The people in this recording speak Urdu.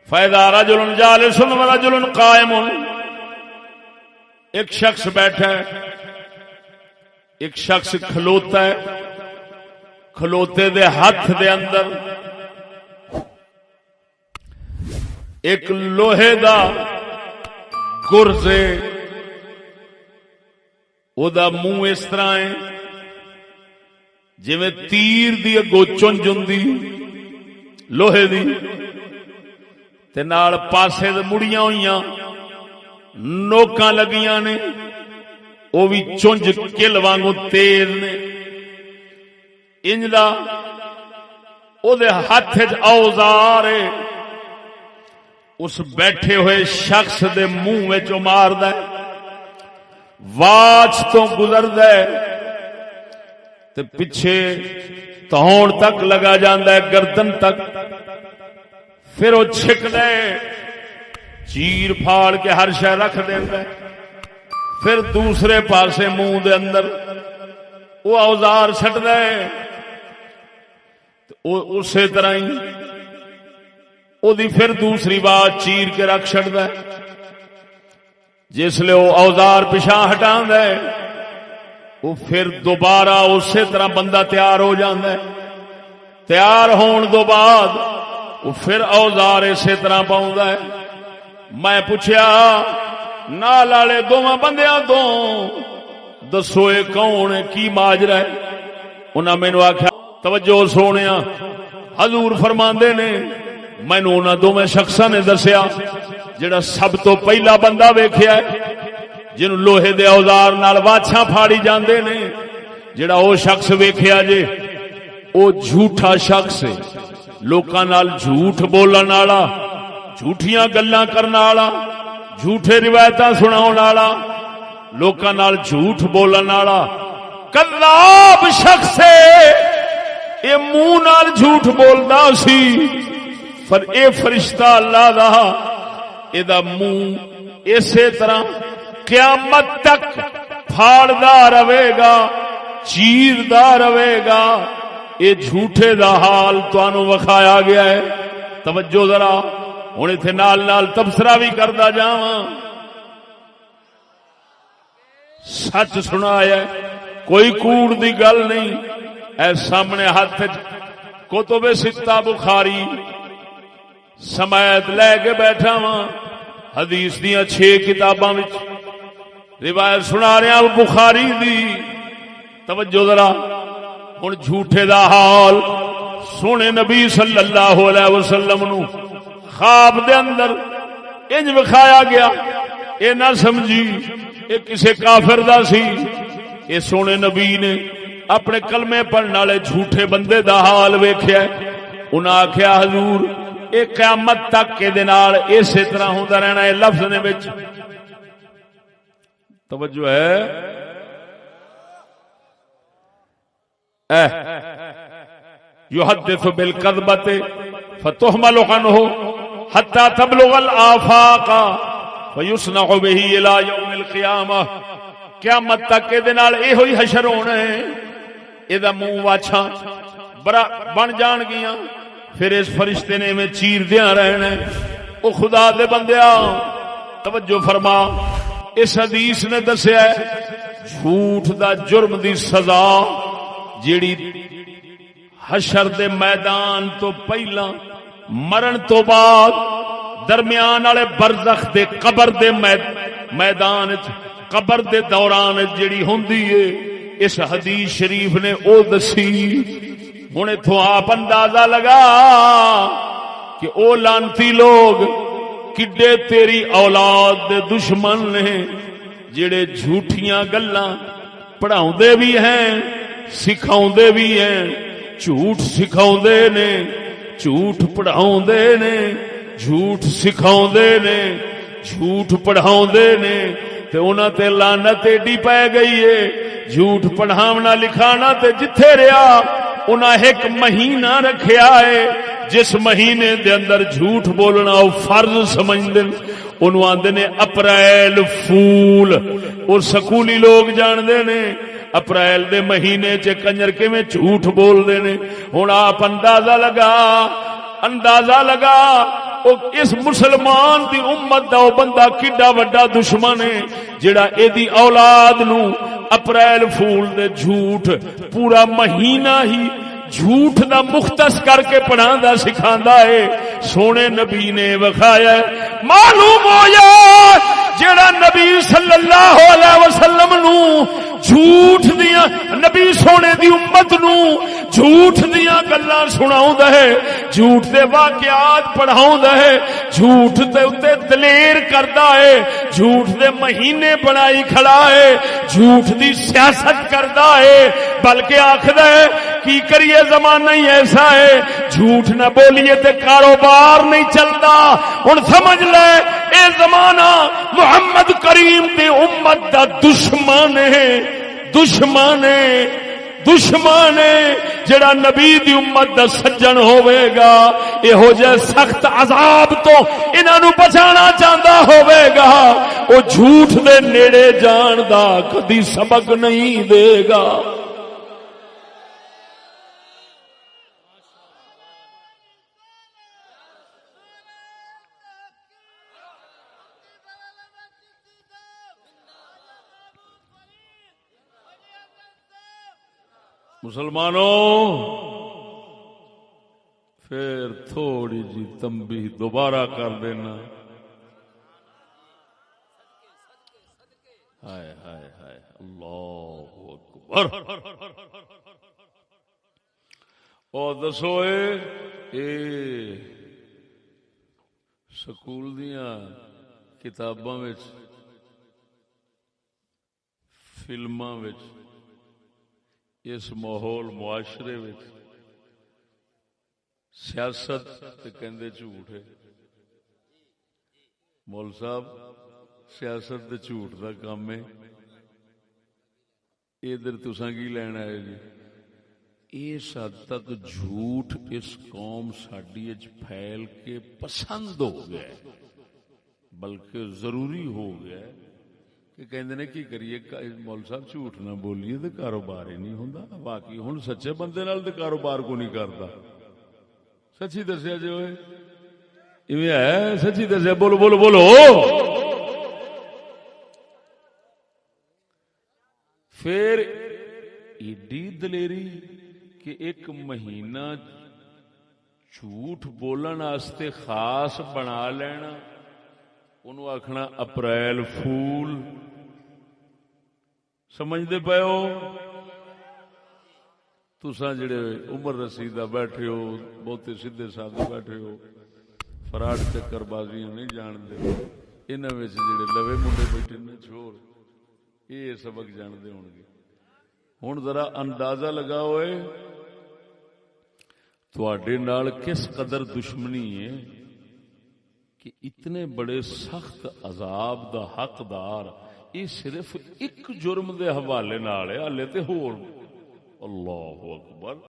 فَإِذَا رَجُلٌ جَالِسٌ وَرَجُلٌ قَائِمٌ، ایک شخص بیٹھا ہے، ایک شخص کھلوتا ہے، کھلوتے دے ہاتھ دے اندر ایک لوہے دا گرز ہے، او دا منہ اس طرح ہے جویں تیر دی اگوں چنج ہوندی لوہے دی، تے نال پاسے دے مڑیاں ہوئیاں نوکاں لگیاں نے، او بھی چنج کل وانگوں تیز نے، انج دا او دے ہاتھ وچ اوزار ہے، اس بیٹھے ہوئے شخص دے منہ وچ ماردا ہے، واچ تو گزردا ہے تے پیچھے تہون تک لگا جاندا ہے، گردن تک، پھر وہ چھکدا ہے، چیر پھاڑ کے ہر شے رکھ دیندا ہے، پھر دوسرے پاسے منہ دے اندر وہ اوزار چھٹدا ہے، اسی طرح ہی او دی پھر دوسری بات چیر کے رکھ چھڑدا ہے، جس لئے وہ اوزار پیچھا ہٹاندا ہے، وہ پھر دوبارہ اسی طرح بندہ تیار ہو جاندا ہے، تیار ہون دو بعد وہ پھر اوزار اسی طرح پاؤندا ہے۔ میں پوچھیا نال والے دوواں بندیاں تو دسو اے کون ہے، کی ماجرا ہے؟ انہاں مینوں آکھیا توجہ سونیا، حضور فرماندے نے مینوں انہاں دوویں شخصاں نے دسیا جڑا سب تو پہلا بندہ ویکھیا ہے جنوں لوہے دے اوزار نال واچھاں پھاڑی جاندے نے، جڑا او شخص ویکھیا جے او جھوٹا شخص ہے، لوکاں نال جھوٹ بولن والا، جھوٹیاں گلاں کرن والا، جھوٹے روایتاں سناون والا، لوکاں نال جھوٹ بولن والا کذاب شخص ہے، اے منہ نال جھوٹ بولدا سی، پر اے فرشتہ اللہ دا اے دا منہ اسی طرح قیامت تک پھاڑدا رہے گا، چیردا رہے گا۔ اے جھوٹے دا حال تانوں وکھایا گیا ہے۔ توجہ ذرا ہن ایتھے نال نال تبصرہ بھی کردا جاواں، سچ سنایا ہے، کوئی کوڑ دی گل نہیں۔ اے سامنے ہاتھ کتب ستہ بخاری سمیت لے کے بیٹھا ہاں، حدیث دیاں 6 کتاباں وچ روایت سنا رہا بخاری دی۔ توجہ ذرا ہن جھوٹے دا حال سونے نبی صلی اللہ علیہ وسلم نو خواب دے اندر انج وکھایا گیا، اے نہ سمجھی اے کسے کافر دا سی، اے سونے نبی نے اپنے کلمے پڑھن والے جھوٹے بندے دا حال ویکھیا، انہاں آکھیا حضور اے قیامت تک کے دے نال اسی طرح ہوندا رہنا ہے۔ لفظ نے وچ توجہ ہے، یحدث بالکذبۃ فتحمل عنہ حتی تبلغ الآفاق فیصنع به الی یوم القیامہ۔ قیامت تک کے دے نال اے ہوئی حشر ہونا ہے، اے دا منہ واچھاں بن جان گیاں، پھر اس فرشتے نے میں چیر دیاں رہنا ہے۔ او خدا دے بندیا توجہ فرما، اس حدیث نے دسیا ہے جھوٹ دا جرم دی سزا جیڑی حشر دے میدان تو پہلا مرن تو بعد درمیان والے برزخ دے قبر دے میدان قبر دے دوران جیڑی ہوندی ہے، اس حدیث شریف نے او دسی۔ ہن ایتھوں آپ اندازہ لگا کہ او لانتی لوگ کڈے تیری اولاد دے دشمن نے، جڑے جھوٹیاں گلاں پڑھاوندے بھی ہیں سکھاوندے بھی ہیں، جھوٹ سکھاوندے نے، جھوٹ پڑھاوندے نے، جھوٹ سکھاوندے نے، جھوٹ پڑھاوندے نے، تے انہاں تے لعنت ایڈی پے گئی ہے۔ جھوٹ پڑھاونا لکھانا تے جتھے رہیا انہاں ایک مہینہ رکھیا ہے، جس مہینے دے اندر جھوٹ بولنا او فرض سمجھدے، انہوں آندے نے اپریل فول، اور سکولی لوگ جاندے نے اپریل دے مہینے چ کنجر کیویں جھوٹ بول دے نے۔ ہن آپ اندازہ لگا اس مسلمان دی امت دا او بندہ کڈا وڈا دشمن ہے جڑا ایدی اولاد نو اپریل فول دے جھوٹ پورا مہینہ ہی جھوٹ دا مختص کر کے پڑھاندا سکھاندا ہے. سونے نبی نے وکھایا معلوم ہویا جڑا نبی صلی اللہ علیہ وسلم نو جھوٹ دیاں نبی سونے دی امت نو جھوٹ دیاں گلاں سناوندا ہے, جھوٹ دے واقعات پڑھاوندا ہے, جھوٹ دے اوتے دلیر کردا ہے, جھوٹ دے مہینے بنائی کھڑا ہے, جھوٹ دی سیاست کردا ہے, بلکہ آکھدا ہے کی کریے زمانہ ہی ایسا ہے جھوٹ نہ بولیے تے کاروبار نہیں چلدا. ہن سمجھ لے اے زمانہ محمد کریم دی امت دا دشمن ہے, دشمن ہے, دشمن ہے. جڑا نبی دی امت دا سجن ہوے گا یہو جے سخت عذاب تو انہاں نو بچانا چاہندا ہوے گا او جھوٹ دے نیڑے جان دا کدی سبق نہیں دے گا. مسلمانوں پھر تھوڑی جی تنبیہ دوبارہ کر دینا. ہائے ہائے ہائے اللہ اکبر. اور دسو اے سکول دیاں کتاباں وچ فلماں وچ اس ماحول معاشرے وچ سیاست تے کہندے جھوٹ ہے. مول صاحب سیاست تے جھوٹ دا کام ہے. ادھر تساں کی لینا ہے جی؟ اس حد تک جھوٹ اس قوم ساڈی وچ پھیل کے پسند ہو گیا ہے, بلکہ ضروری ہو گیا ہے کہ کہندے نے کی کریے مول صاحب جھوٹ نہ بولیے تے کاروبار ہی نہیں ہوندا. باقی ہن سچے بندے نال تے کاروبار کو نہیں کردا. سچی دسیا جی ہوئے ایویں ہے, سچی دسیا, بولو بولو بولو. پھر ایڈی دلیری کہ ایک مہینہ جھوٹ بولن واسطے خاص بنا لینا, انہوں آکھنا اپریل فول. سمجھدے پے ہو؟ تساں جڑے عمر رسیدہ بیٹھے ہو, بہتے سیدھے سادے بیٹھے ہو, فراڈ چکر بازیاں نہیں جاندے, انہاں وچ جڑے لوے منڈے بیٹھے نے چھوڑ یہ سبق جاندے ہون گے. ہن ذرا اندازہ لگاؤ تواڈے نال کس قدر دشمنی ہے کہ اتنے بڑے سخت عذاب دا حقدار یہ صرف ایک جرم دے حوالے نال ہے. ہلے تے ہور اللہ اکبر.